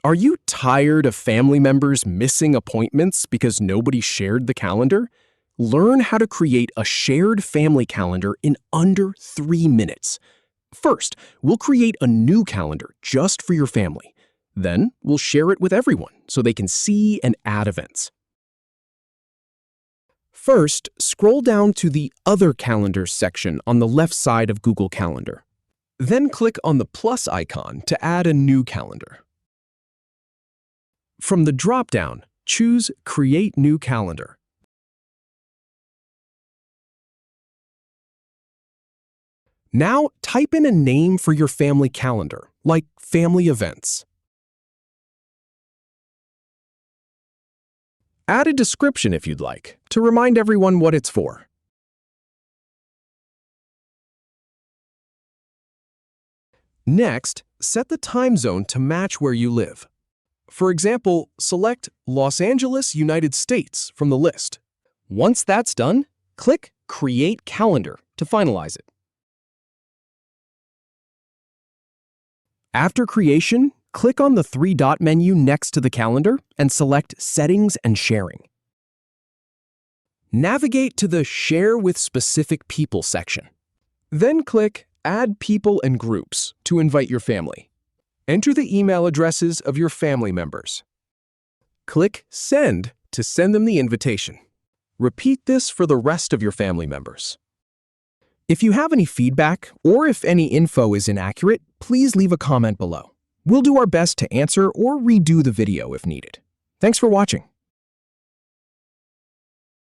Are you tired of family members missing appointments because nobody shared the calendar? Learn how to create a shared family calendar in under 3 minutes. First, we'll create a new calendar just for your family. Then, we'll share it with everyone so they can see and add events. First, scroll down to the Other Calendars section on the left side of Google Calendar. Then click on the plus icon to add a new calendar. From the drop-down, choose Create New Calendar. Now, type in a name for your family calendar, like Family Events. Add a description if you'd like, to remind everyone what it's for. Next, set the time zone to match where you live. For example, select Los Angeles, United States from the list. Once that's done, click Create Calendar to finalize it. After creation, click on the three-dot menu next to the calendar and select Settings and Sharing. Navigate to the Share with Specific People section. Then click Add People and Groups to invite your family. Enter the email addresses of your family members. Click Send to send them the invitation. Repeat this for the rest of your family members. If you have any feedback or if any info is inaccurate, please leave a comment below. We'll do our best to answer or redo the video if needed. Thanks for watching.